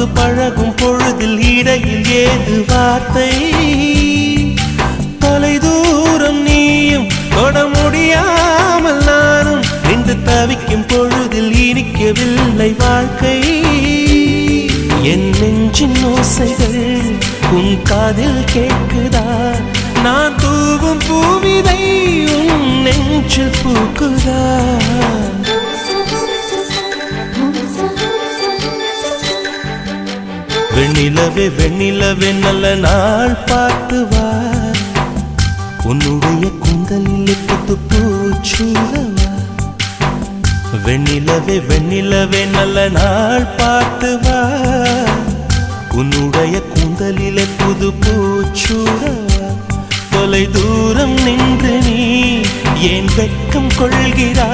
தொட்டு பழகும் பொழுதில் இடையில் ஏது வார்த்தை தொலை தூரம் நீயும் தொட முடியாமல் நானும் நின்று தவிக்கும் பொழுதில் இனிக்கவில்லை வாழ்க்கை என் நெஞ்சின் ஓசைகள் உன் காதில் கேட்குதா நான் தூவும் பூவிதை உன் நெஞ்சில் பூக்குதா வெண்ணிலவே வெண்ணிலவே நல்ல நாள் பார்த்து வா உன்னுடைய கூந்தலில் புத்து பூச்சூடவா வெண்ணிலவே வெண்ணிலவே நல்ல நாள் பார்த்து வா உன்னுடைய கூந்தலிலே புது பூச்சூடவா தொலை தூரம் நின்று நீ ஏன் வெட்கம் கொள்கிறாய்